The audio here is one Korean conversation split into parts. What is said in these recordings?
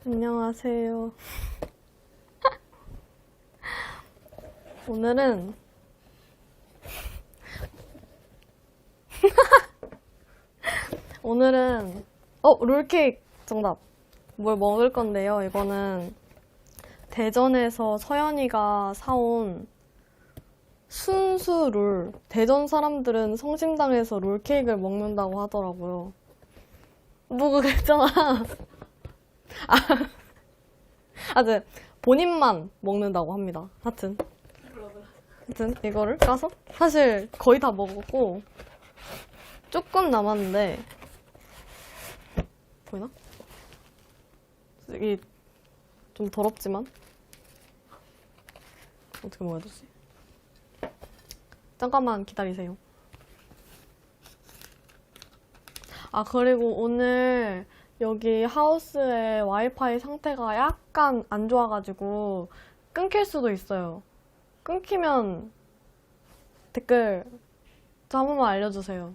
안녕하세요. 오늘은 롤케이크 정답. 뭘 먹을 건데요. 이거는 대전에서 서연이가 사온 순수 롤. 대전 사람들은 성심당에서 롤케이크를 먹는다고 하더라고요. 누가 그랬잖아. 하여튼 본인만 먹는다고 합니다. 하여튼 이거를 까서 사실 거의 다 먹었고 조금 남았는데 보이나? 이게 좀 더럽지만 어떻게 먹어야 되지? 잠깐만 기다리세요. 아, 그리고 오늘 여기 하우스의 와이파이 상태가 약간 안 좋아가지고 끊길 수도 있어요. 끊기면 댓글 저 한 번만 알려주세요.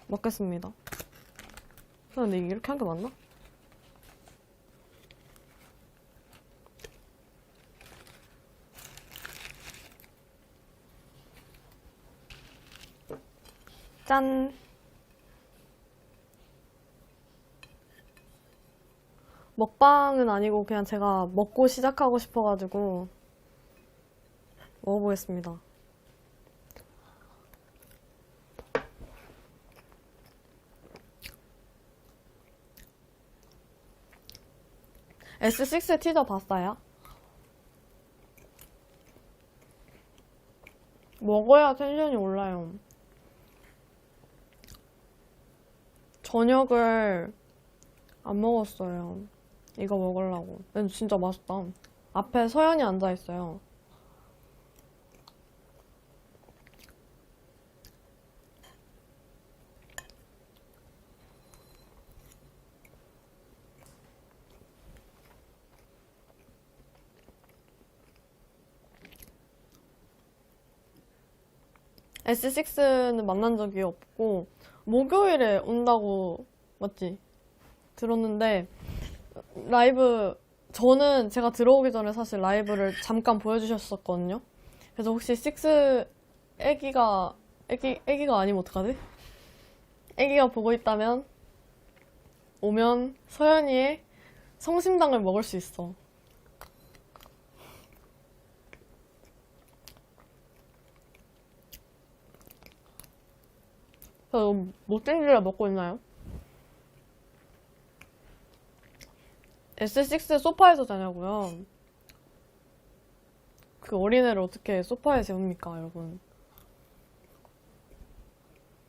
먹겠습니다. 근데 이렇게 한 게 맞나? 짠! 먹방은 아니고 그냥 제가 먹고 시작하고 싶어가지고 먹어보겠습니다. S6 티저 봤어요? 먹어야 텐션이 올라요. 저녁을 안 먹었어요. 이거 먹으려고. 근데 진짜 맛있다. 앞에 서연이 앉아있어요. S6는 만난 적이 없고 목요일에 온다고 맞지? 들었는데 라이브 저는 제가 들어오기 전에 사실 라이브를 잠깐 보여주셨었거든요. 그래서 혹시 6 애기가 아니면 어떡하지? 애기가 보고 있다면 오면 서연이의 성심당을 먹을 수 있어. 저 못생기려 먹고 있나요? S6 소파에서 자냐고요? 그 어린애를 어떻게 소파에 재웁니까, 여러분?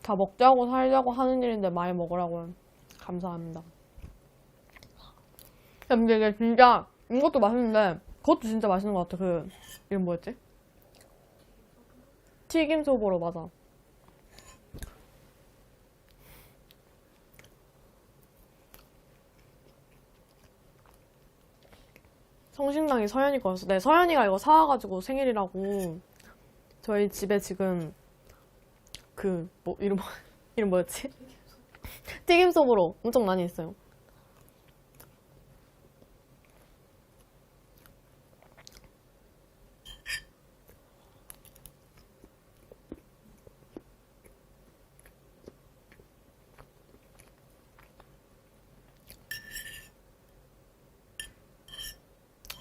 다 먹자고 살자고 하는 일인데 많이 먹으라고요. 감사합니다. 근데 이게 진짜 이것도 맛있는데 그것도 진짜 맛있는 것 같아. 그 이름 뭐였지? 튀김 소보로. 맞아. 성심당이 서연이 거였어. 네, 서연이가 이거 사와가지고 생일이라고 저희 집에 지금 이름 뭐였지? 튀김 소보로 엄청 많이 있어요.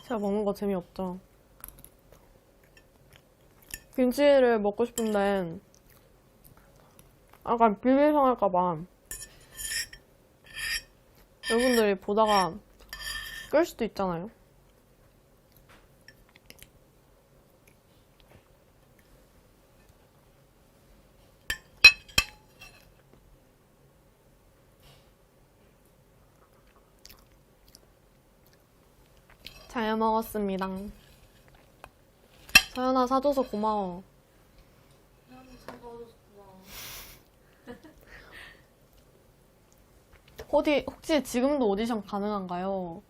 제가 먹는 거 재미없죠. 김치를 먹고 싶은데 약간 비위상할까봐 여러분들이 보다가 끌 수도 있잖아요. 잘 먹었습니다. 서연아, 사줘서 고마워. 혹시 지금도 오디션 가능한가요?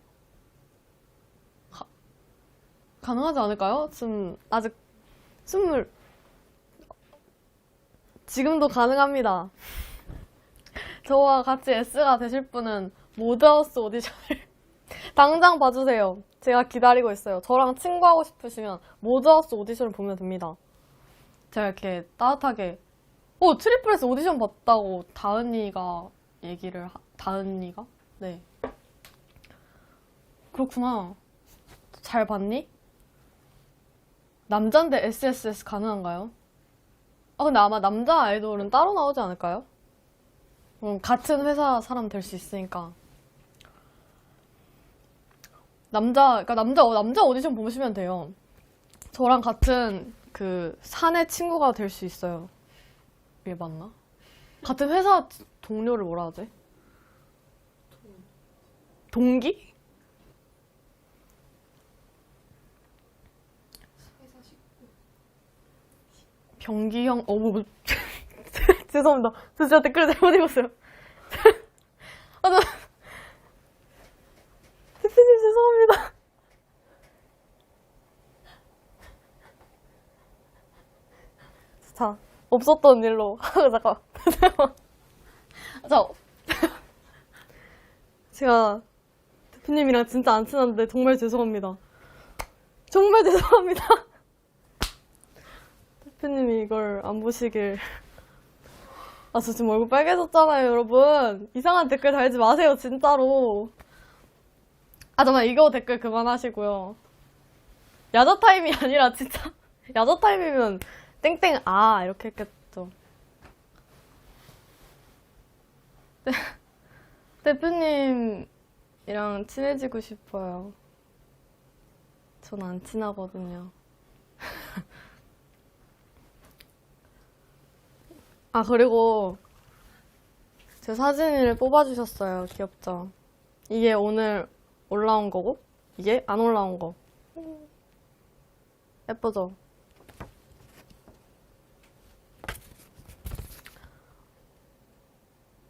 가능하지 않을까요? 지금 아직 지금도 가능합니다. 저와 같이 S가 되실 분은 모드하우스 오디션을 당장 봐주세요. 제가 기다리고 있어요. 저랑 친구하고 싶으시면 모드하우스 오디션을 보면 됩니다. 제가 이렇게 따뜻하게 트리플 S 오디션 봤다고 다은이가 다은이가? 네. 그렇구나. 잘 봤니? 남잔데 SSS 가능한가요? 근데 아마 남자 아이돌은 따로 나오지 않을까요? 같은 회사 사람 될 수 있으니까. 그러니까 남자 오디션 보시면 돼요. 저랑 같은 그 사내 친구가 될 수 있어요. 이게 맞나? 같은 회사 동료를 뭐라 하지? 동기? 병기형, 죄송합니다. 저 진짜 댓글 잘못 읽었어요. 대표님 죄송합니다. 자, 없었던 일로. 잠깐. 자, 제가 대표님이랑 진짜 안 친한데 정말 죄송합니다. 정말 죄송합니다. 대표님이 이걸 안 보시길. 저 지금 얼굴 빨개졌잖아요, 여러분. 이상한 댓글 달지 마세요, 진짜로. 잠깐만, 이거 댓글 그만하시고요. 야자타임이 아니라 진짜 야자타임이면 땡땡 이렇게 했겠죠. 대표님이랑 친해지고 싶어요. 전 안 친하거든요. 그리고 제 사진을 뽑아주셨어요. 귀엽죠? 이게 오늘 올라온 거고, 이게 안 올라온 거. 예쁘죠?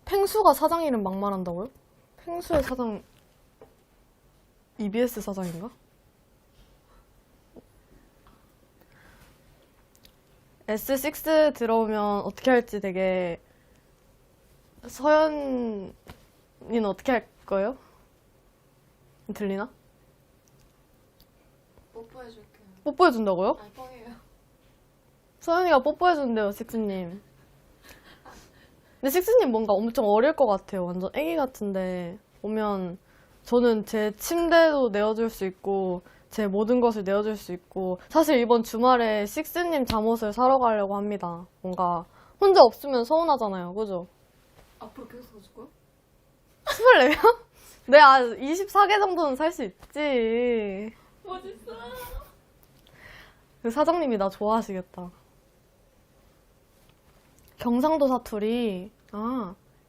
펭수가 사장 이름 막말한다고요? 펭수의 사장 EBS 사장인가? S6 들어오면 어떻게 할지 되게 서연이는 어떻게 할 거예요? 들리나? 뽀뽀해줄게요. 뽀뽀해준다고요? 뻥이에요. 서연이가 뽀뽀해준대요, 식스님. 근데 식스님 뭔가 엄청 어릴 것 같아요. 완전 애기 같은데 오면 저는 제 침대도 내어줄 수 있고 제 모든 것을 내어줄 수 있고 사실 이번 주말에 식스님 잠옷을 사러 가려고 합니다. 뭔가 혼자 없으면 서운하잖아요. 그죠? 앞으로 계속 사줄 거야? 24명? 네, 24개 정도는 살 수 있지. 멋있어. 그 사장님이 나 좋아하시겠다. 경상도 사투리.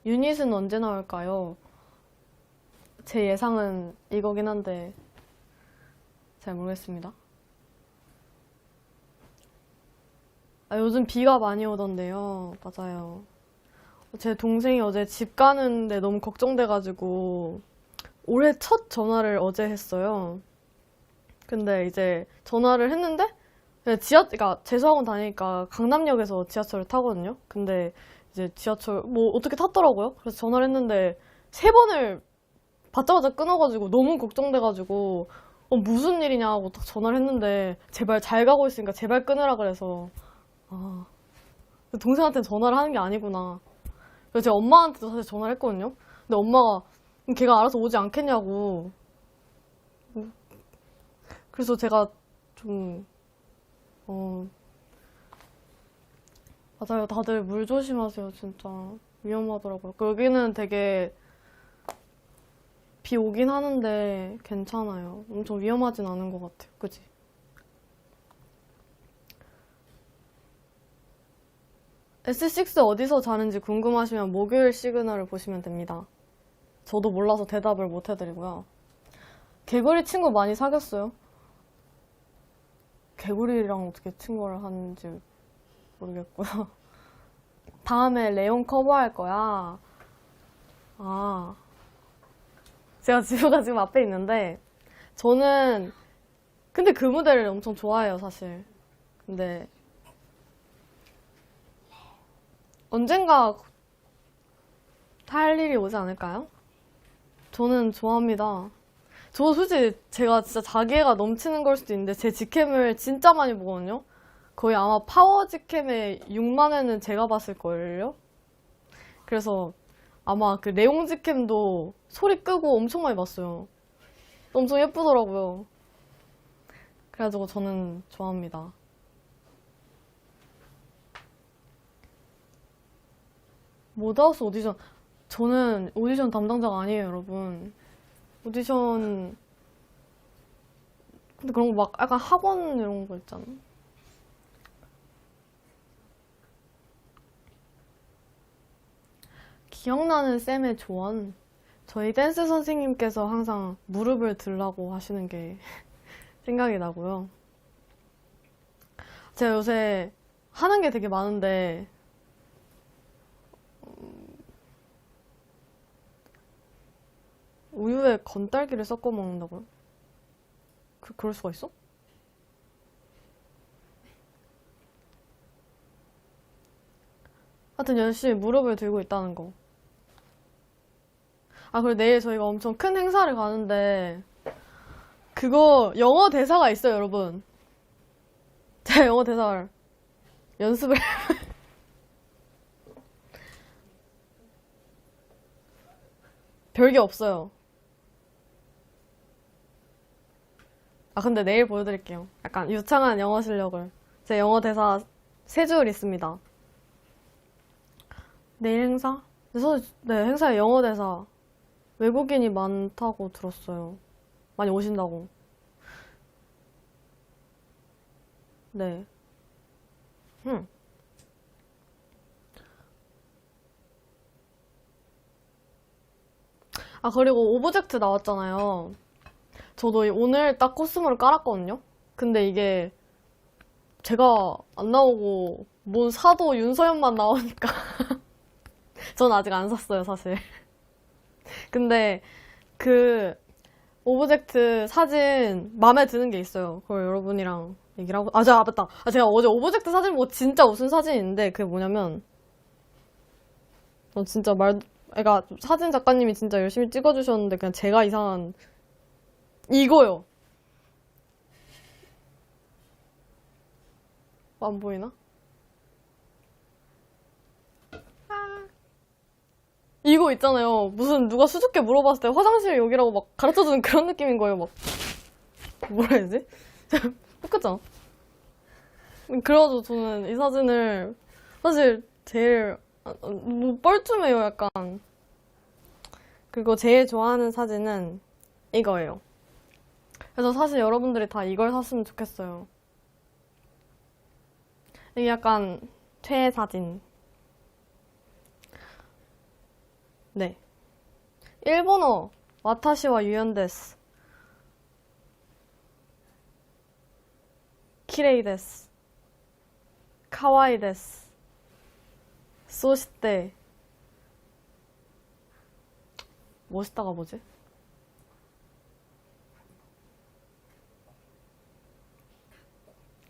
유닛은 언제 나올까요? 제 예상은 이거긴 한데 잘 모르겠습니다. 요즘 비가 많이 오던데요. 맞아요. 제 동생이 어제 집 가는데 너무 걱정돼가지고 올해 첫 전화를 어제 했어요. 근데 이제 전화를 했는데 그냥 그러니까 재수학원 다니니까 강남역에서 지하철을 타거든요. 근데 이제 지하철 뭐 어떻게 탔더라고요. 그래서 전화를 했는데 3번을 받자마자 끊어가지고 너무 걱정돼가지고 무슨 일이냐고 딱 전화를 했는데 제발 잘 가고 있으니까 제발 끊으라 그래서 동생한테는 전화를 하는 게 아니구나. 그래서 제가 엄마한테도 사실 전화를 했거든요. 근데 엄마가 걔가 알아서 오지 않겠냐고. 그래서 제가 좀 맞아요. 다들 물 조심하세요. 진짜 위험하더라고요. 여기는 되게 비 오긴 하는데 괜찮아요. 엄청 위험하진 않은 것 같아요. 그치? S6 어디서 자는지 궁금하시면 목요일 시그널을 보시면 됩니다. 저도 몰라서 대답을 못 해드리고요. 개구리 친구 많이 사귀었어요. 개구리랑 어떻게 친구를 하는지 모르겠고요. 다음에 레온 커버할 거야. 제가 지우가 지금 앞에 있는데 저는 근데 그 무대를 엄청 좋아해요, 사실. 근데 언젠가 할 일이 오지 않을까요? 저는 좋아합니다. 저 솔직히 제가 진짜 자기애가 넘치는 걸 수도 있는데 제 직캠을 진짜 많이 보거든요. 거의 아마 파워 직캠의 6만 회는 제가 봤을걸요? 그래서 아마 그 내용 직캠도 소리 끄고 엄청 많이 봤어요. 엄청 예쁘더라고요. 그래가지고 저는 좋아합니다. 모드하우스 오디션. 저는 오디션 담당자가 아니에요, 여러분. 오디션, 근데 그런 거 막 약간 학원 이런 거 있잖아. 기억나는 쌤의 조언. 저희 댄스 선생님께서 항상 무릎을 들라고 하시는 게 생각이 나고요. 제가 요새 하는 게 되게 많은데, 우유에 건딸기를 섞어 먹는다고요? 그럴 수가 있어? 하여튼 열심히 무릎을 들고 있다는 거. 아, 그리고 내일 저희가 엄청 큰 행사를 가는데, 그거 영어 대사가 있어요, 여러분. 제가 영어 대사를 연습을. 별게 없어요. 아, 근데 내일 보여드릴게요. 약간 유창한 영어 실력을. 제 영어 대사 3줄 있습니다. 내일 행사? 네, 행사에 영어 대사. 외국인이 많다고 들었어요. 많이 오신다고. 네. 흠. 아, 그리고 오브젝트 나왔잖아요. 저도 오늘 딱 코스모를 깔았거든요? 근데 이게 제가 안 나오고 뭔 사도 윤서연만 나오니까 전 아직 안 샀어요, 사실. 근데 그 오브젝트 사진 마음에 드는 게 있어요. 그걸 여러분이랑 얘기를 하고. 맞다. 제가 어제 오브젝트 사진 보고 진짜 웃은 사진이 있는데 그게 뭐냐면 전 진짜 그러니까 사진 작가님이 진짜 열심히 찍어주셨는데 그냥 제가 이상한 이거요. 안 보이나? 이거 있잖아요. 무슨 누가 수줍게 물어봤을 때 화장실 여기라고 막 가르쳐주는 그런 느낌인 거예요. 막 뭐라 해야 되지? 똑같잖아. 그래가지고 저는 이 사진을 사실 제일 뭐 뻘쭘해요, 약간. 그리고 제일 좋아하는 사진은 이거예요. 그래서 사실 여러분들이 다 이걸 샀으면 좋겠어요. 이게 약간 최애 사진. 네. 일본어 와타시와 유연デス. 키레이 데스. 카와이 데스. そして 멋있다가 뭐지?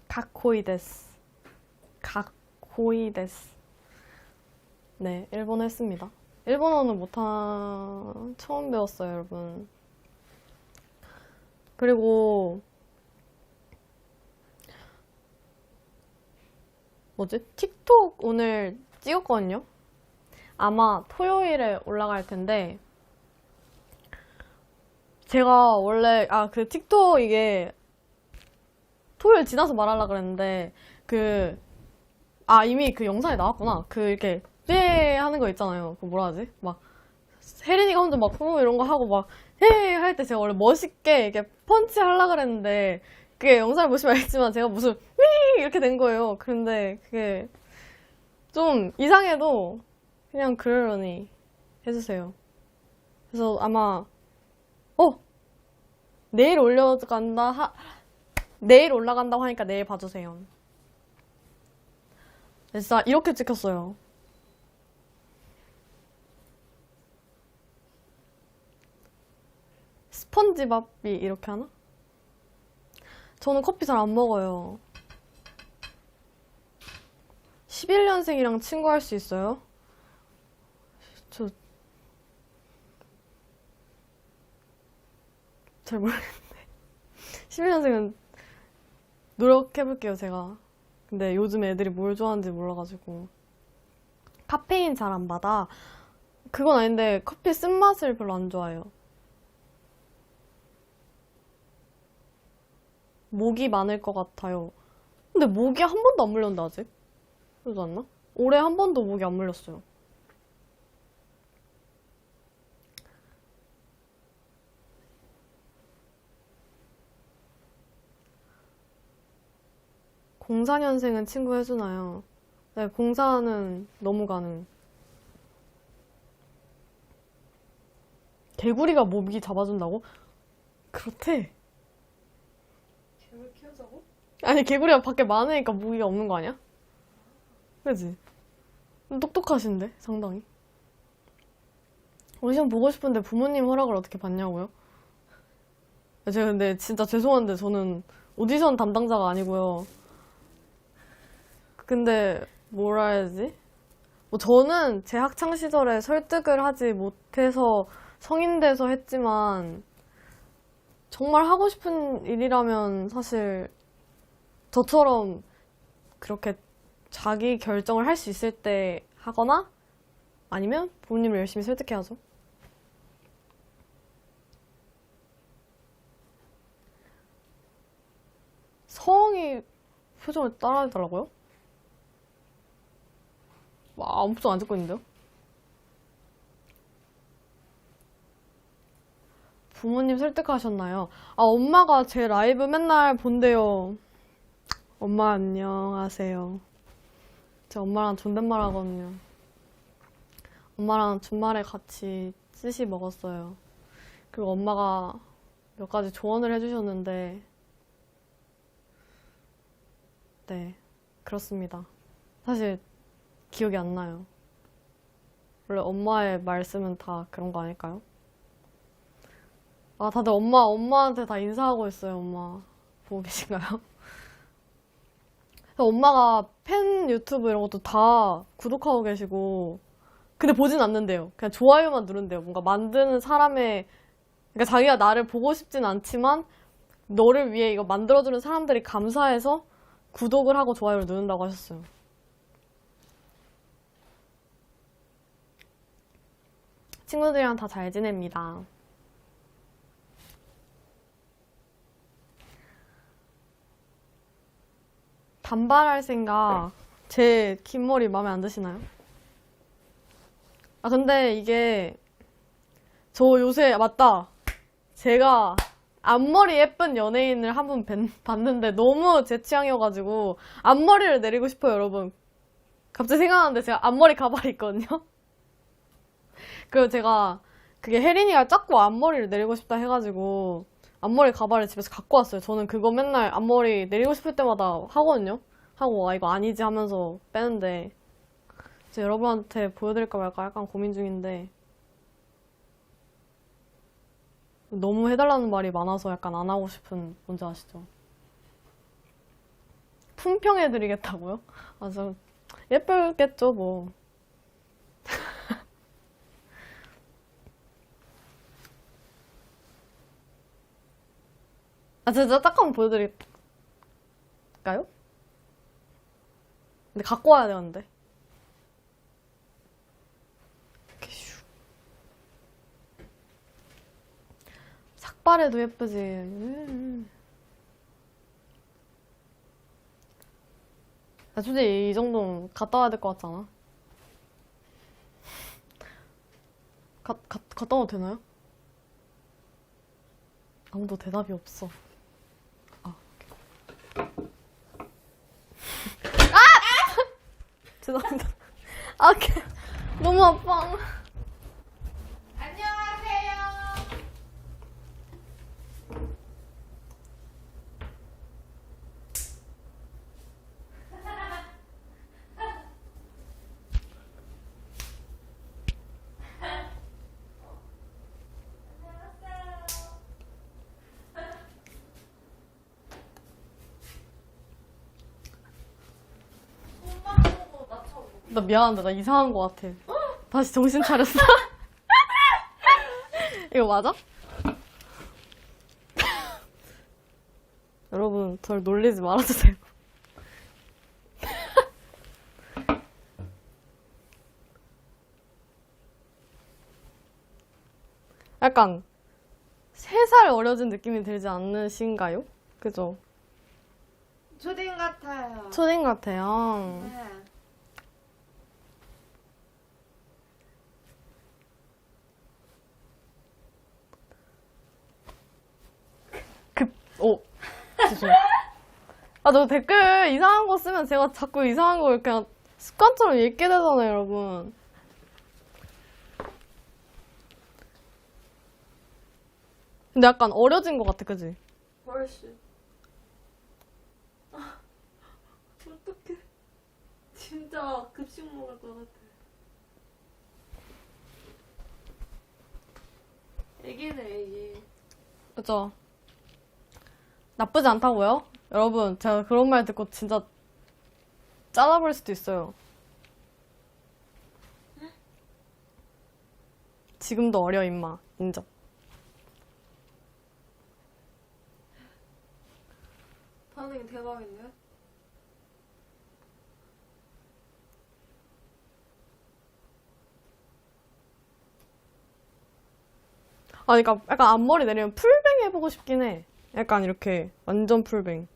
가코이 데스. 가코이 데스. 네, 일본어 했습니다. 일본어는 처음 배웠어요, 여러분. 그리고 뭐지? 틱톡 오늘 찍었거든요? 아마 토요일에 올라갈 텐데, 제가 원래, 그 틱톡 이게 토요일 지나서 말하려고 그랬는데, 이미 그 영상에 나왔구나. 이렇게, 예 하는 거 있잖아요. 뭐라 하지? 막, 혜린이가 혼자 막, 이런 거 하고 막, 예 할 때 제가 원래 멋있게 이렇게 펀치 하려고 그랬는데, 그게 영상을 보시면 알겠지만 제가 무슨, 이렇게 된 거예요. 근데 그게 좀 이상해도 그냥 그러려니 해주세요. 그래서 아마, 내일 내일 올라간다고 하니까 내일 봐주세요. 진짜 이렇게 찍혔어요. 스펀지밥이 이렇게 하나? 저는 커피 잘 안 먹어요. 11년생이랑 친구할 수 있어요? 잘 모르겠는데. 11년생은 노력해볼게요, 제가. 근데 요즘 애들이 뭘 좋아하는지 몰라가지고. 카페인 잘 안 받아. 그건 아닌데 커피 쓴맛을 별로 안 좋아해요. 모기 많을 것 같아요. 근데 모기 한 번도 안 물렸는데 아직? 그러지 않나? 올해 한 번도 모기 안 물렸어요. 공사년생은 친구 해주나요? 네, 공사는 너무 가능. 개구리가 모기 잡아준다고? 그렇대. 개를 키우자고? 아니, 개구리가 밖에 많으니까 모기가 없는 거 아니야? 그지? 똑똑하신데, 상당히. 오디션 보고 싶은데 부모님 허락을 어떻게 받냐고요? 제가 근데 진짜 죄송한데 저는 오디션 담당자가 아니고요. 근데 뭐라 해야지? 뭐 저는 제 학창 시절에 설득을 하지 못해서 성인 돼서 했지만 정말 하고 싶은 일이라면 사실 저처럼 그렇게 자기 결정을 할 수 있을 때 하거나 아니면 부모님을 열심히 설득해야죠. 서엉이 표정을 따라해달라고요? 와, 아무 표정 안 짓고 있는데요? 부모님 설득하셨나요? 아, 엄마가 제 라이브 맨날 본대요. 엄마 안녕하세요. 제 엄마랑 존댓말 하거든요. 엄마랑 주말에 같이 스시 먹었어요. 그리고 엄마가 몇 가지 조언을 해주셨는데, 네, 그렇습니다. 사실 기억이 안 나요. 원래 엄마의 말씀은 다 그런 거 아닐까요? 아, 다들 엄마한테 다 인사하고 있어요, 엄마. 보고 계신가요? 엄마가 팬 유튜브 이런 것도 다 구독하고 계시고, 근데 보진 않는데요. 그냥 좋아요만 누른대요. 뭔가 만드는 사람의, 그러니까 자기가 나를 보고 싶진 않지만, 너를 위해 이거 만들어주는 사람들이 감사해서 구독을 하고 좋아요를 누른다고 하셨어요. 친구들이랑 다 잘 지냅니다. 단발할 생각, 제 긴 머리 마음에 안 드시나요? 아, 근데 이게, 저 요새, 맞다. 제가 앞머리 예쁜 연예인을 한 번 봤는데 너무 제 취향이어가지고, 앞머리를 내리고 싶어요, 여러분. 갑자기 생각나는데 제가 앞머리 가발이 있거든요? 그리고 제가, 그게 혜린이가 자꾸 앞머리를 내리고 싶다 해가지고, 앞머리 가발을 집에서 갖고 왔어요. 저는 그거 맨날 앞머리 내리고 싶을 때마다 하거든요. 하고 아 이거 아니지 하면서 빼는데 이제 여러분한테 보여드릴까 말까 약간 고민 중인데 너무 해달라는 말이 많아서 약간 안 하고 싶은 뭔지 아시죠? 품평해드리겠다고요? 아, 저 예쁘겠죠 뭐. 아, 진짜 딱 한번 보여드릴까요? 근데 갖고 와야 되는데. 이렇게 슉. 삭발해도 예쁘지. 나 솔직히 이 정도는 갔다 와야 될 것 같지 않아? 갔다 와도 되나요? 아무도 대답이 없어. 죄송합니다. 아, 너무 아파. 안녕하세요. 나 미안한데, 나 이상한 거 같아. 다시 정신 차렸어. 이거 맞아? 여러분, 절 놀리지 말아주세요. 약간 3살 어려진 느낌이 들지 않으신가요? 그죠? 초딩 같아요. 초딩 같아요. 네. 죄송해요. 아, 너 댓글 이상한 거 쓰면 제가 자꾸 이상한 거 그냥 습관처럼 읽게 되잖아요, 여러분. 근데 약간 어려진 것 같아, 그지? 훨씬. 아, 어떡해. 진짜 급식 먹을 것 같아. 애기네, 애기. 그죠? 나쁘지 않다고요? 여러분, 제가 그런 말 듣고 진짜 짜다버릴 수도 있어요. 지금도 어려, 임마. 인정. 반응이 대박인데? 아, 그러니까 약간 앞머리 내리면 풀뱅 해보고 싶긴 해. 약간 이렇게 완전 풀뱅.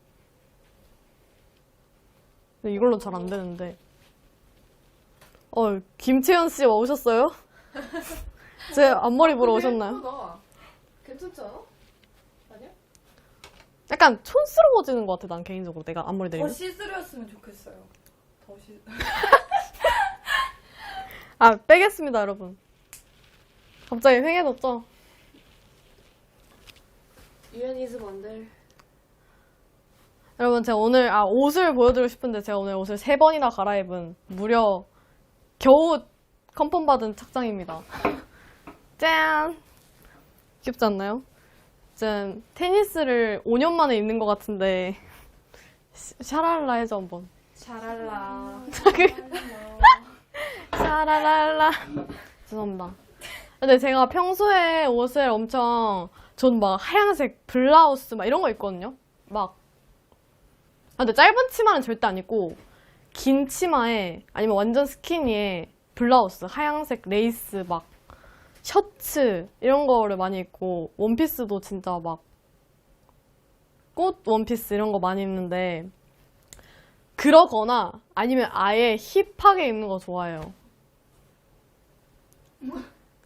근데 이걸로 잘 안 되는데. 김채연 씨 오셨어요? 제 앞머리 보러 오셨나요? 예쁘다. 괜찮지 않아? 아니야? 약간 촌스러워지는 것 같아, 난 개인적으로. 내가 앞머리 더 내리면. 시스루였으면 좋겠어요. 더 시. 아, 빼겠습니다, 여러분. 갑자기 휑해졌죠? 유연이즈 뭔들. 여러분, 제가 오늘, 옷을 보여드리고 싶은데 제가 오늘 옷을 3번이나 갈아입은 무려 겨우 컨펌 받은 착장입니다. 짠! 귀엽지 않나요? 짠, 테니스를 5년 만에 입는 것 같은데, 샤랄라 해줘, 한번. 샤랄라. 샤랄랄라. 죄송합니다. 근데 제가 평소에 옷을 엄청, 전 막 하얀색 블라우스 막 이런 거 입거든요? 근데 짧은 치마는 절대 안 입고, 긴 치마에, 아니면 완전 스키니에 블라우스, 하얀색 레이스 막, 셔츠, 이런 거를 많이 입고, 원피스도 진짜 막, 꽃 원피스 이런 거 많이 입는데, 그러거나, 아니면 아예 힙하게 입는 거 좋아해요.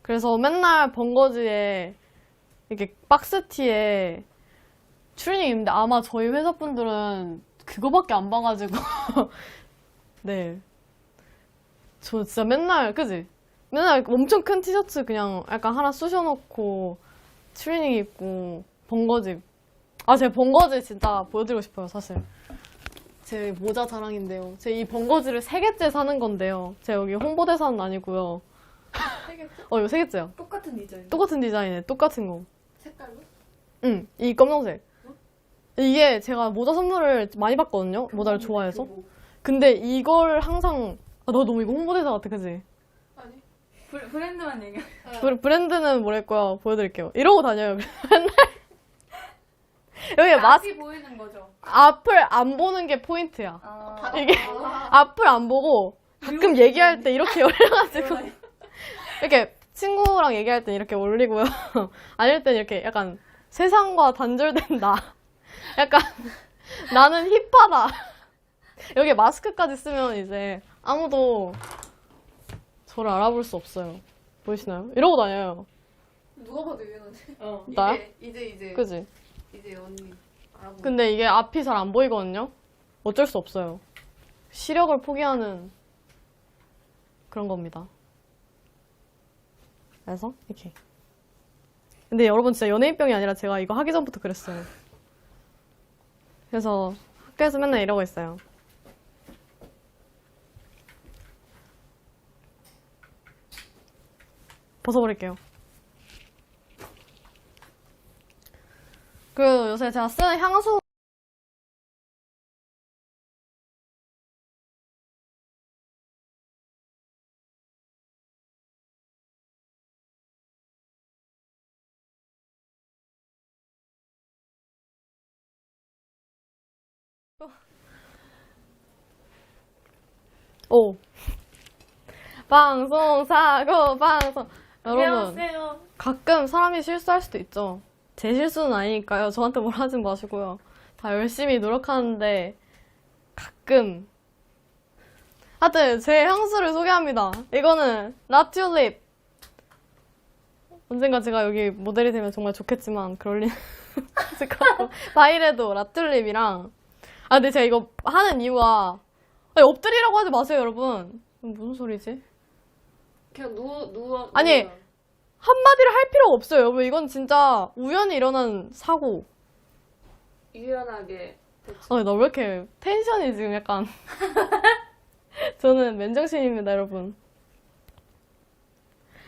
그래서 맨날 번거지에, 이렇게 박스티에 추리닝 입는데 아마 저희 회사 분들은 그거밖에 안 봐가지고 네. 저 진짜 맨날 그지? 맨날 엄청 큰 티셔츠 그냥 약간 하나 쑤셔놓고 추리닝 입고 번거지. 제가 번거지 진짜 보여드리고 싶어요, 사실. 제 모자 자랑인데요. 제 이 번거지를 3개째 사는 건데요. 제가 여기 홍보대사는 아니고요. 이거 3개째야. 똑같은 디자인. 똑같은 디자인에 똑같은 거. 색깔로? 응, 이 검정색. 이게 제가 모자 선물을 많이 받거든요. 모자를 좋아해서. 근데 이걸 항상, 너 너무 이거 홍보대사 같아, 그지? 아니. 브랜드만 얘기해. 브랜드는 뭐랬고요. 보여드릴게요. 이러고 다녀요. 맨날. 여기 앞이 보이는 거죠. 앞을 안 보는 게 포인트야. 아, 이게 앞을 안 보고 가끔 얘기할 때 이렇게 올려가지고 이렇게 친구랑 얘기할 때 이렇게 올리고요. 아닐 땐 이렇게 약간 세상과 단절된 나. 약간 나는 힙하다. 여기 마스크까지 쓰면 이제 아무도 저를 알아볼 수 없어요. 보이시나요? 이러고 다녀요. 누가 봐도 유연하지? 나야? 이제. 그지? 이제 언니 알아보고. 근데 이게 앞이 잘 안 보이거든요? 어쩔 수 없어요. 시력을 포기하는 그런 겁니다. 그래서 이렇게. 근데 여러분 진짜 연예인병이 아니라 제가 이거 하기 전부터 그랬어요. 그래서 학교에서 맨날 이러고 있어요. 벗어버릴게요. 그리고 요새 제가 쓰는 향수 오. 방송 사고 방송. 여러분, 안녕하세요. 가끔 사람이 실수할 수도 있죠. 제 실수는 아니니까요. 저한테 뭘 하진 마시고요. 다 열심히 노력하는데 가끔. 하여튼 제 향수를 소개합니다. 이거는 라튤립. 언젠가 제가 여기 모델이 되면 정말 좋겠지만 그럴 리는 없을 것 같고. 바이레도 라튤립이랑. 아 근데 제가 이거 하는 이유가 아니, 엎드리라고 하지 마세요 여러분. 무슨 소리지? 그냥 누워. 아니, 한마디를 할 필요가 없어요 여러분. 이건 진짜 우연히 일어난 사고. 유연하게. 나 왜 이렇게 텐션이 지금 약간. 저는 맨정신입니다 여러분.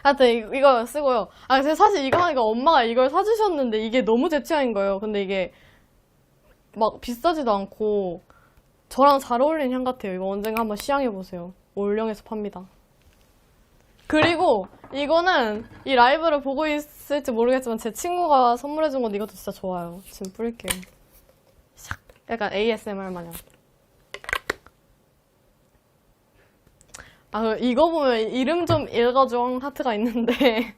하여튼 이거 쓰고요. 아 제가 사실 이거 하니까 엄마가 이걸 사주셨는데 이게 너무 제 취향인 거예요. 근데 이게 막 비싸지도 않고 저랑 잘 어울리는 향 같아요. 이거 언젠가 한번 시향해보세요. 올영에서 팝니다. 그리고 이거는 이 라이브를 보고 있을지 모르겠지만 제 친구가 선물해준 건데 이것도 진짜 좋아요. 지금 뿌릴게요. 샥. 약간 ASMR 마냥. 아, 이거 보면 이름 좀 읽어줘 하트가 있는데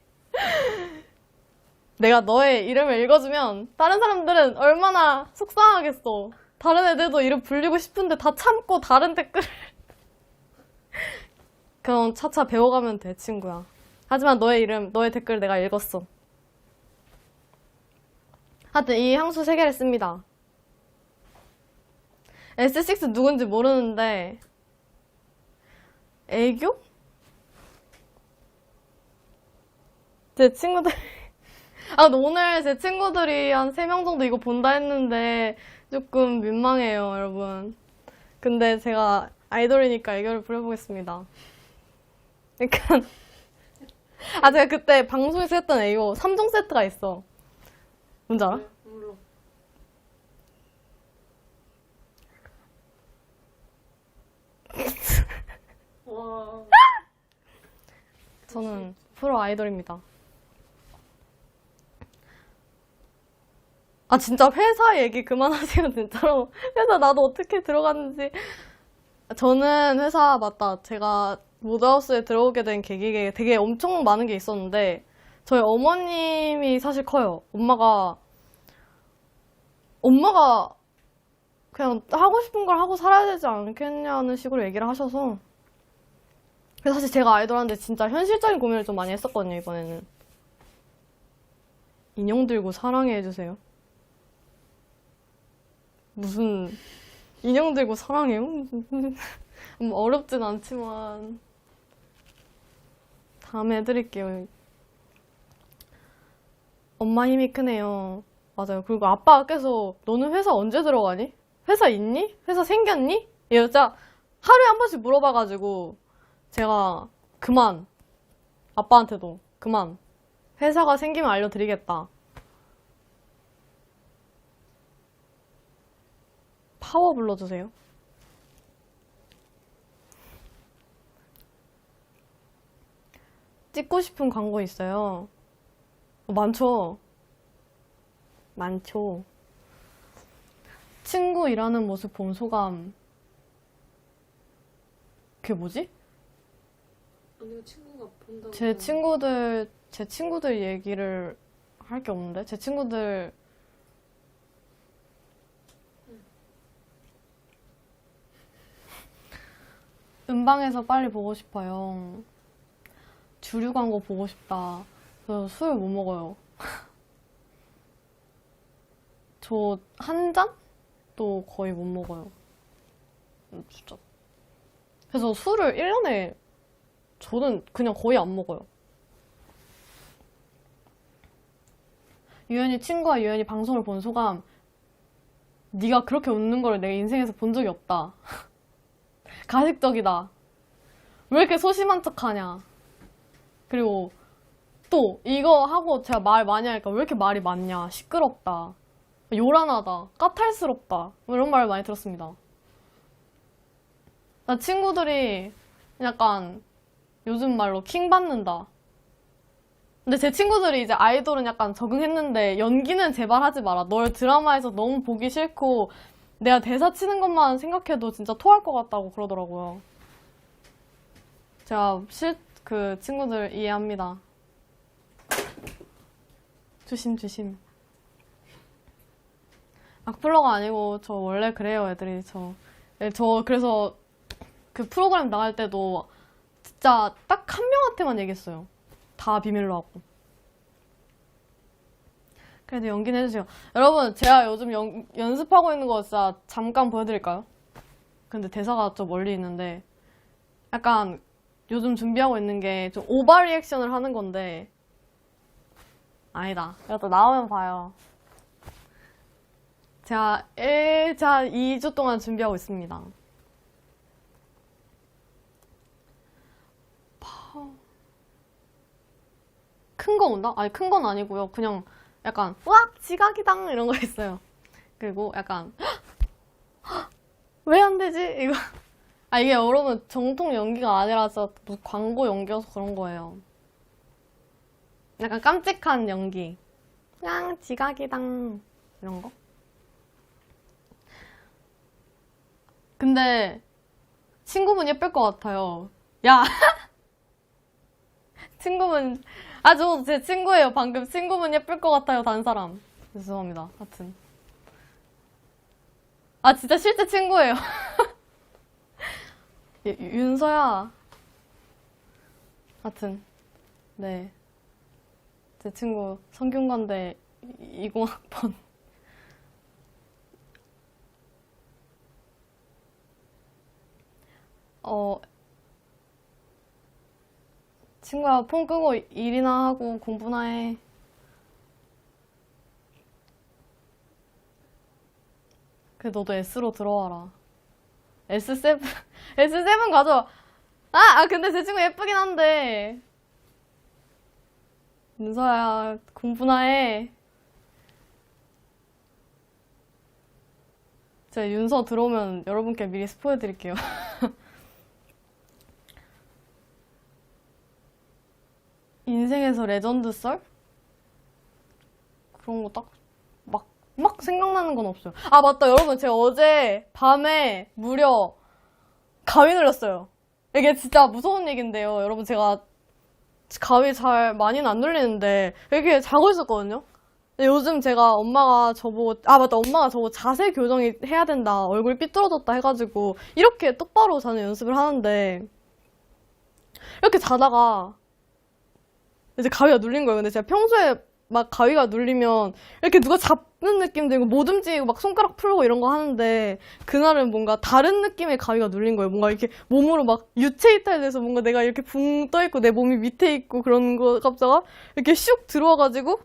내가 너의 이름을 읽어주면 다른 사람들은 얼마나 속상하겠어. 다른 애들도 이름 불리고 싶은데 다 참고 다른 댓글을 그럼 차차 배워가면 돼 친구야. 하지만 너의 이름, 너의 댓글 내가 읽었어. 하여튼 이 향수 3개를 씁니다. S6 누군지 모르는데 애교? 제 친구들 아 근데 오늘 제 친구들이 한 3명 정도 이거 본다 했는데 조금 민망해요 여러분. 근데 제가 아이돌이니까 애교를 부려보겠습니다. 약간 아 제가 그때 방송에서 했던 애교 3종 세트가 있어. 뭔지 알아? 물론. 와. 저는 프로 아이돌입니다. 아 진짜 회사 얘기 그만하세요 진짜로. 회사 나도 어떻게 들어갔는지. 저는 회사 맞다. 제가 모드하우스에 들어오게 된 계기가 되게 엄청 많은 게 있었는데 저희 어머님이 사실 커요. 엄마가 그냥 하고 싶은 걸 하고 살아야 되지 않겠냐는 식으로 얘기를 하셔서 그래서 사실 제가 아이돌 하는데 진짜 현실적인 고민을 좀 많이 했었거든요 이번에는. 인형 들고 사랑해 해주세요. 무슨 인형 들고 사랑해요? 어렵진 않지만 다음에 해드릴게요. 엄마 힘이 크네요. 맞아요. 그리고 아빠가 계속 너는 회사 언제 들어가니? 회사 있니? 회사 생겼니? 이 여자 하루에 한 번씩 물어봐가지고 제가 그만 아빠한테도 그만 회사가 생기면 알려드리겠다. 파워 불러주세요. 찍고 싶은 광고 있어요. 많죠? 많죠. 친구 일하는 모습 본 소감. 그게 뭐지? 언니가 친구가 본다고. 제 친구들 얘기를 할 게 없는데? 제 친구들. 음방에서 빨리 보고 싶어요. 주류 광고 보고 싶다. 저 술 못 먹어요. 저 한 잔도 거의 못 먹어요. 진짜. 그래서 술을 1년에 저는 그냥 거의 안 먹어요. 유연이 친구와 유연이 방송을 본 소감. 네가 그렇게 웃는 걸 내 인생에서 본 적이 없다. 가식적이다. 왜 이렇게 소심한 척하냐. 그리고 또 이거 하고 제가 말 많이 하니까 왜 이렇게 말이 많냐. 시끄럽다. 요란하다. 까탈스럽다. 이런 말을 많이 들었습니다. 나 친구들이 약간 요즘 말로 킹 받는다. 근데 제 친구들이 이제 아이돌은 약간 적응했는데 연기는 제발 하지 마라. 널 드라마에서 너무 보기 싫고 내가 대사 치는 것만 생각해도 진짜 토할 것 같다고 그러더라고요. 제가 그 친구들 이해합니다. 조심. 악플러가 아니고 저 원래 그래요, 애들이. 저 그래서 그 프로그램 나갈 때도 진짜 딱 한 명한테만 얘기했어요. 다 비밀로 하고. 그래도 연기는 해주세요. 여러분, 제가 요즘 연습하고 있는 거 진짜 잠깐 보여드릴까요? 근데 대사가 좀 멀리 있는데 약간 요즘 준비하고 있는 게 좀 오버 리액션을 하는 건데 아니다. 이것도 나오면 봐요. 제가 2주 동안 준비하고 있습니다. 큰 거 온다? 아니, 큰 건 아니고요. 그냥 약간 으악! 지각이당! 이런 거 있어요. 그리고 약간 왜 안 되지? 이거. 이게 여러분 정통 연기가 아니라서 뭐 광고 연기여서 그런 거예요. 약간 깜찍한 연기. 그냥 지각이당. 이런 거. 근데 친구분 예쁠 것 같아요. 야! 친구분, 저 제 친구예요. 방금 친구분 예쁠 것 같아요. 단 사람. 죄송합니다. 하여튼. 진짜 실제 친구예요. 윤서야. 하여튼. 네. 제 친구 성균관대 20학번. 친구야, 폰 끄고 일이나 하고 공부나 해. 그래, 너도 S로 들어와라. S7, S7 가져와. 근데 제 친구 예쁘긴 한데. 윤서야, 공부나 해. 제가 윤서 들어오면 여러분께 미리 스포해드릴게요. 인생에서 레전드 썰? 그런 거 막 생각나는 건 없어요. 맞다. 여러분, 제가 어제 밤에 무려 가위 눌렸어요. 이게 진짜 무서운 얘기인데요. 여러분, 제가 가위 잘 많이는 안 눌리는데 이렇게 자고 있었거든요. 근데 요즘 제가 엄마가 저보고 맞다. 엄마가 저보고 자세 교정이 해야 된다. 얼굴 삐뚤어졌다 해가지고 이렇게 똑바로 자는 연습을 하는데 이렇게 자다가 이제 가위가 눌린 거예요. 근데 제가 평소에 막 가위가 눌리면 이렇게 누가 잡는 느낌 들고 못 움직이고 막 손가락 풀고 이런 거 하는데 그날은 뭔가 다른 느낌의 가위가 눌린 거예요. 뭔가 이렇게 몸으로 막 유체 이탈돼서 뭔가 내가 이렇게 붕 떠있고 내 몸이 밑에 있고 그런 거 깜짝아 이렇게 슉 들어와가지고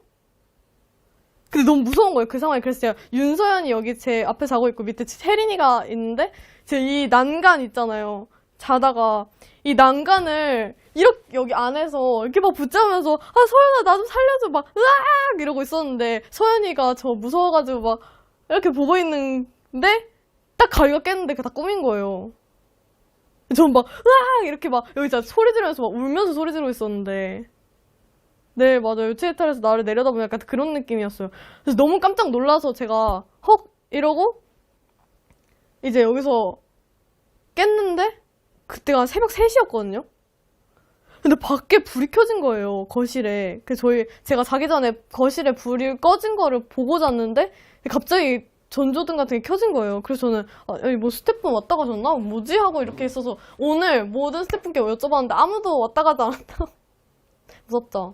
근데 너무 무서운 거예요. 그 상황이. 그래서 제가 윤서연이 여기 제 앞에 자고 있고 밑에 혜린이가 있는데 제 이 난간 있잖아요. 자다가 이 난간을 이렇게 여기 안에서 이렇게 막 붙잡으면서 서연아 나 좀 살려줘 막 으악 이러고 있었는데 서연이가 저 무서워가지고 막 이렇게 보고 있는데 딱 가위가 깼는데 그게 다 꿈인 거예요. 전 막 으악 이렇게 막 여기 진짜 소리 지르면서 막 울면서 소리 지르고 있었는데 네 맞아요. 유체이탈에서 나를 내려다보면 약간 그런 느낌이었어요. 그래서 너무 깜짝 놀라서 제가 헉 이러고 이제 여기서 깼는데 그때가 새벽 3시였거든요? 근데 밖에 불이 켜진 거예요, 거실에. 제가 자기 전에 거실에 불이 꺼진 거를 보고 잤는데, 갑자기 전조등 같은 게 켜진 거예요. 그래서 저는, 여기 뭐 스태프분 왔다 가셨나? 뭐지? 하고 이렇게 있어서, 오늘 모든 스태프분께 여쭤봤는데 아무도 왔다 가지 않았다고. 무섭죠?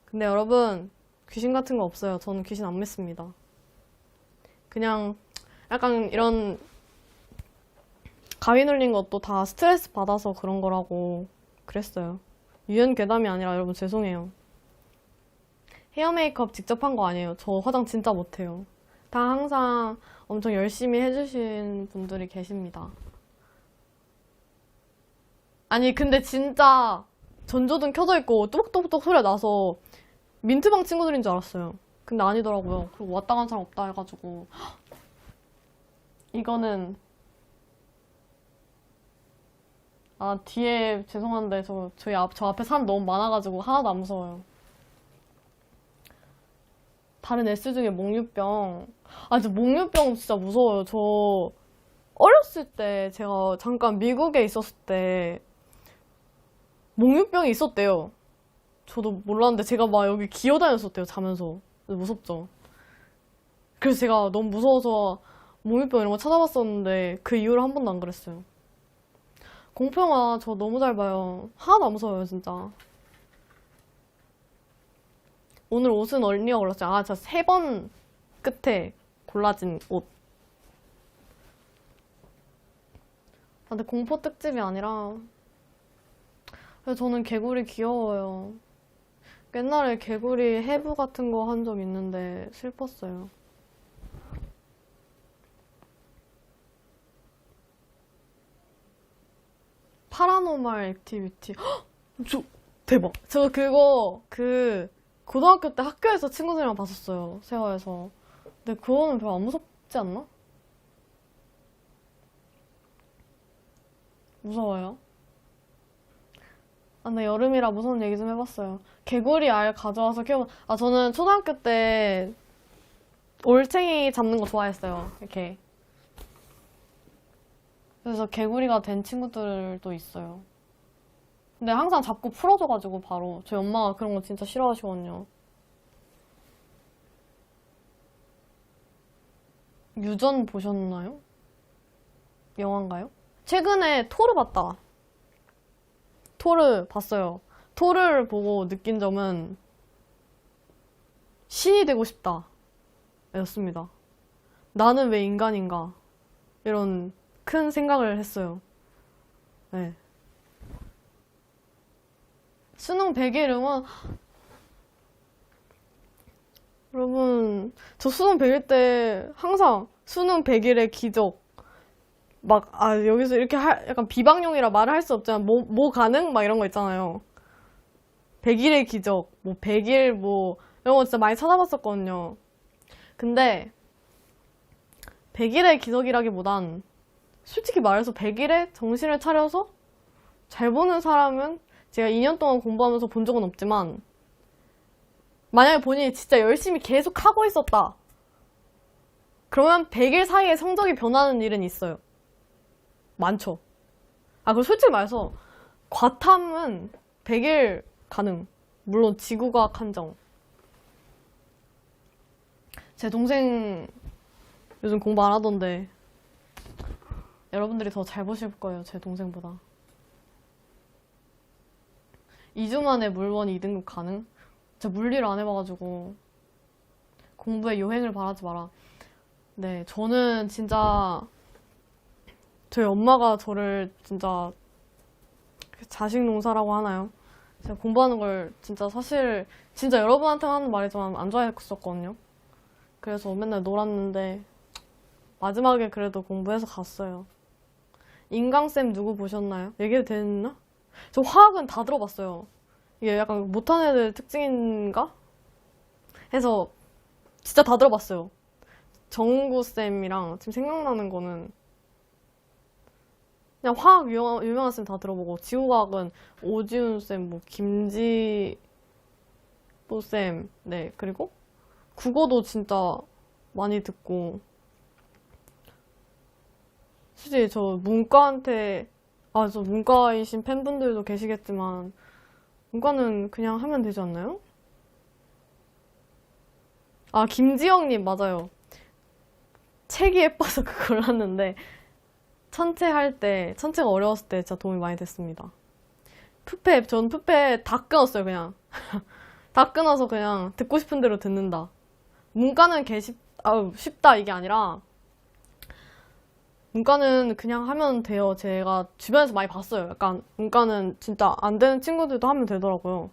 근데 여러분, 귀신 같은 거 없어요. 저는 귀신 안 믿습니다. 그냥, 약간 이런, 가위 눌린 것도 다 스트레스 받아서 그런 거라고 그랬어요. 유연 괴담이 아니라 여러분 죄송해요. 헤어 메이크업 직접 한 거 아니에요. 저 화장 진짜 못해요. 다 항상 엄청 열심히 해주신 분들이 계십니다. 아니 근데 진짜 전조등 켜져 있고 또박또박 소리가 나서 민트방 친구들인 줄 알았어요. 근데 아니더라고요. 그리고 왔다 간 사람 없다 해가지고 이거는 뒤에 죄송한데 저 앞에 사람 너무 많아가지고 하나도 안 무서워요. 다른 S 중에 몽유병. 아, 저 몽유병 진짜 무서워요. 저 어렸을 때 제가 잠깐 미국에 있었을 때 몽유병이 있었대요. 저도 몰랐는데 제가 막 여기 기어다녔었대요, 자면서. 무섭죠. 그래서 제가 너무 무서워서 몽유병 이런 거 찾아봤었는데 그 이후로 한 번도 안 그랬어요. 공포영화 저 너무 잘 봐요. 하나도 안 무서워요, 진짜. 오늘 옷은 언니가 골랐어요. 아, 저 3번 끝에 골라진 옷. 아, 근데 공포 특집이 아니라 그래서 저는 개구리 귀여워요. 옛날에 개구리 해부 같은 거 한 적 있는데 슬펐어요. 파라노멀 액티비티. 헉! 대박. 저 그거 고등학교 때 학교에서 친구들이랑 봤었어요. 세화에서. 근데 그거는 별로 안 무섭지 않나? 무서워요. 아, 근데 여름이라 무서운 얘기 좀 해봤어요. 개구리 알 가져와서 키워. 아, 저는 초등학교 때 올챙이 잡는 거 좋아했어요. 이렇게. 그래서 개구리가 된 친구들도 있어요. 근데 항상 잡고 풀어줘가지고 바로. 저희 엄마가 그런 거 진짜 싫어하시거든요. 유전 보셨나요? 영화인가요? 최근에 토르 봤다. 토르 봤어요. 토르를 보고 느낀 점은 신이 되고 싶다. 였습니다. 나는 왜 인간인가? 이런 큰 생각을 했어요. 네. 수능 100일 응원. 여러분, 저 수능 100일 때 항상 수능 100일의 기적. 여기서 이렇게 약간 비방용이라 말을 할 수 없지만, 뭐 가능? 막 이런 거 있잖아요. 100일의 기적, 100일, 이런 거 진짜 많이 찾아봤었거든요. 근데, 100일의 기적이라기보단, 솔직히 말해서 100일에 정신을 차려서 잘 보는 사람은 제가 2년 동안 공부하면서 본 적은 없지만, 만약에 본인이 진짜 열심히 계속 하고 있었다. 그러면 100일 사이에 성적이 변하는 일은 있어요. 많죠. 그리고 솔직히 말해서 과탐은 100일 가능. 물론 지구과학 한정. 제 동생 요즘 공부 안 하던데 여러분들이 더 잘 보실 거예요. 제 동생보다. 2주 만에 물원 2등급 가능? 제가 물리를 안 해봐가지고 공부에 요행을 바라지 마라. 네, 저는 진짜 저희 엄마가 저를 진짜 자식 농사라고 하나요? 제가 공부하는 걸 진짜 사실 진짜 여러분한테 하는 말이지만 안 좋아했었거든요. 그래서 맨날 놀았는데 마지막에 그래도 공부해서 갔어요. 인강쌤 누구 보셨나요? 얘기해도 되나? 저 화학은 다 들어봤어요. 이게 약간 못하는 애들 특징인가? 해서 진짜 다 들어봤어요. 정구쌤이랑 지금 생각나는 거는 그냥 화학 유명한 쌤 다 들어보고, 지구과학은 오지훈 쌤, 김지보쌤, 네, 그리고 국어도 진짜 많이 듣고, 솔직히 저 저 문과이신 팬분들도 계시겠지만, 문과는 그냥 하면 되지 않나요? 김지영님, 맞아요. 책이 예뻐서 그걸 골랐는데, 천체가 어려웠을 때 진짜 도움이 많이 됐습니다. 전 푸페 다 끊었어요, 그냥. 다 끊어서 그냥 듣고 싶은 대로 듣는다. 문과는 쉽다, 이게 아니라, 문과는 그냥 하면 돼요. 제가 주변에서 많이 봤어요. 약간, 문과는 진짜 안 되는 친구들도 하면 되더라고요.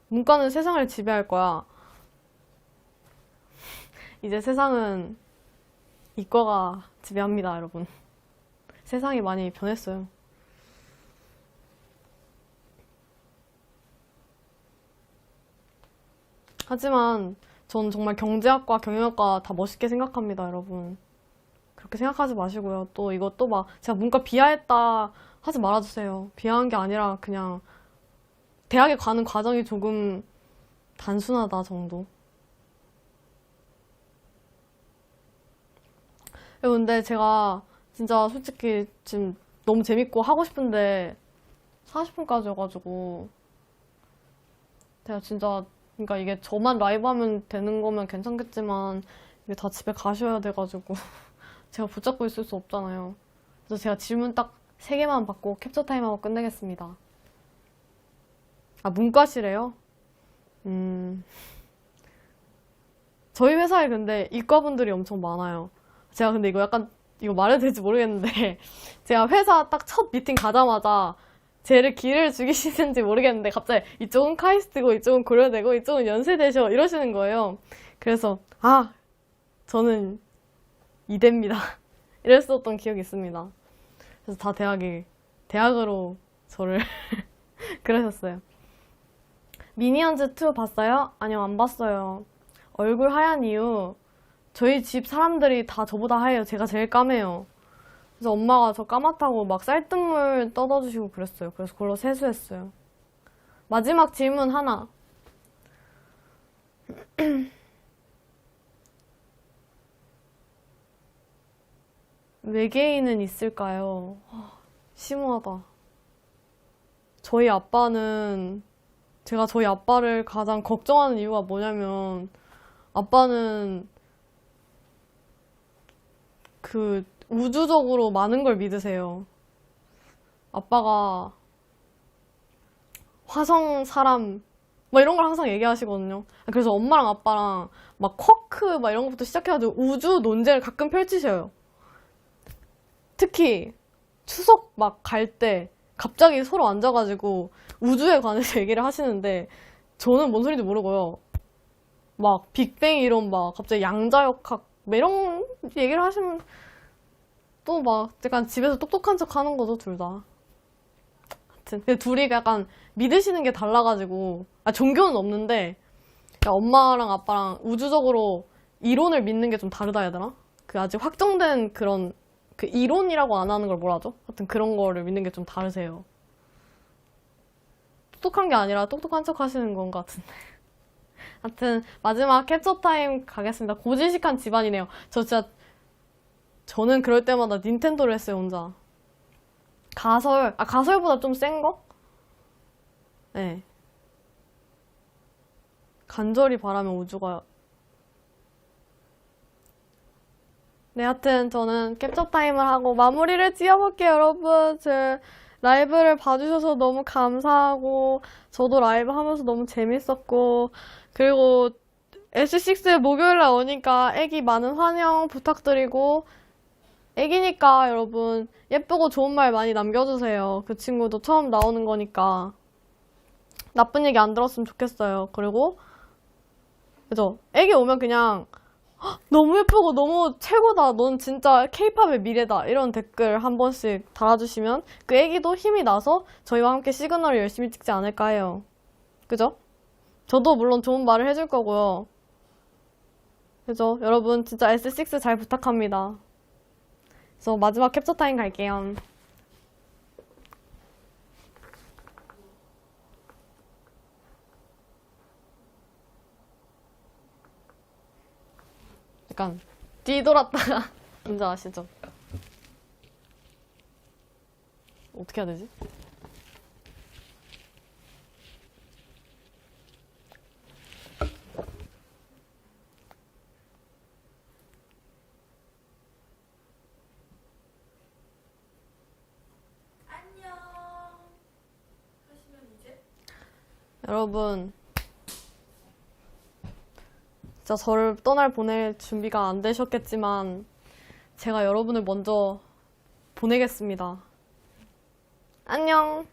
문과는 세상을 지배할 거야. 이제 세상은 이과가 지배합니다, 여러분. 세상이 많이 변했어요. 하지만 전 정말 경제학과, 경영학과 다 멋있게 생각합니다, 여러분. 그렇게 생각하지 마시고요. 또 이것도 제가 문과 비하했다 하지 말아주세요. 비하한 게 아니라 그냥 대학에 가는 과정이 조금 단순하다 정도. 근데 제가 진짜 솔직히 지금 너무 재밌고 하고 싶은데 40분까지여가지고 제가 진짜 그러니까 이게 저만 라이브 하면 되는 거면 괜찮겠지만 이게 다 집에 가셔야 돼가지고 제가 붙잡고 있을 수 없잖아요. 그래서 제가 질문 딱 3개만 받고 캡처 타임하고 끝내겠습니다. 아, 문과시래요? 저희 회사에 근데 이과분들이 엄청 많아요. 제가 근데 이거 약간 이거 말해도 될지 모르겠는데 제가 회사 딱 첫 미팅 가자마자 쟤를 기회를 죽이시는지 모르겠는데 갑자기 이쪽은 카이스트고 이쪽은 고려대고 이쪽은 연세대셔 이러시는 거예요. 그래서 아 저는 이대입니다. 이랬었던 기억이 있습니다. 그래서 다 대학으로 저를 그러셨어요. 미니언즈 2 봤어요? 아니요, 안 봤어요. 얼굴 하얀 이유 저희 집 사람들이 다 저보다 하얘요. 제가 제일 까매요. 그래서 엄마가 저 까맣다고 막 쌀뜨물 떠다주시고 그랬어요. 그래서 그걸로 세수했어요. 마지막 질문 하나. 외계인은 있을까요? 심오하다. 저희 아빠는 제가 저희 아빠를 가장 걱정하는 이유가 뭐냐면 아빠는 그 우주적으로 많은 걸 믿으세요. 아빠가 화성 사람 막 이런 걸 항상 얘기하시거든요. 그래서 엄마랑 아빠랑 막 쿼크 막 이런 것부터 시작해가지고 우주 논쟁을 가끔 펼치셔요. 특히 추석 막 갈 때 갑자기 서로 앉아가지고 우주에 관해서 얘기를 하시는데 저는 뭔 소리인지 모르고요. 막 빅뱅 이론 막 갑자기 양자역학 막 이런 얘기를 하시면 또 막 약간 집에서 똑똑한 척 하는 거죠, 둘 다. 하여튼 근데 둘이 약간 믿으시는 게 달라가지고 종교는 없는데 그러니까 엄마랑 아빠랑 우주적으로 이론을 믿는 게 좀 다르다 해야 되나? 그 아직 확정된 그런 그 이론이라고 안 하는 걸 뭐라 하죠? 하여튼 그런 거를 믿는 게 좀 다르세요. 똑똑한 게 아니라 똑똑한 척 하시는 건 것 같은데. 하여튼 마지막 캡처 타임 가겠습니다. 고지식한 집안이네요. 저는 그럴 때마다 닌텐도를 했어요, 혼자. 가설보다 좀 센 거? 네. 간절히 바라면 우주가. 네, 하여튼 저는 캡처 타임을 하고 마무리를 지어볼게요, 여러분. 제 라이브를 봐주셔서 너무 감사하고, 저도 라이브 하면서 너무 재밌었고, 그리고 S6 목요일날 오니까 애기 많은 환영 부탁드리고, 애기니까 여러분 예쁘고 좋은 말 많이 남겨주세요. 그 친구도 처음 나오는 거니까 나쁜 얘기 안 들었으면 좋겠어요. 그리고 그죠? 애기 오면 그냥 너무 예쁘고 너무 최고다. 넌 진짜 케이팝의 미래다. 이런 댓글 한 번씩 달아주시면 그 애기도 힘이 나서 저희와 함께 시그널을 열심히 찍지 않을까 해요. 그죠? 저도 물론 좋은 말을 해줄 거고요. 그죠? 여러분 진짜 S6 잘 부탁합니다. 그래서 마지막 캡처 타임 갈게요. 약간 뒤돌았다가 뭔지 아시죠? 어떻게 해야 되지? 여러분 진짜 저를 보낼 준비가 안 되셨겠지만 제가 여러분을 먼저 보내겠습니다. 안녕.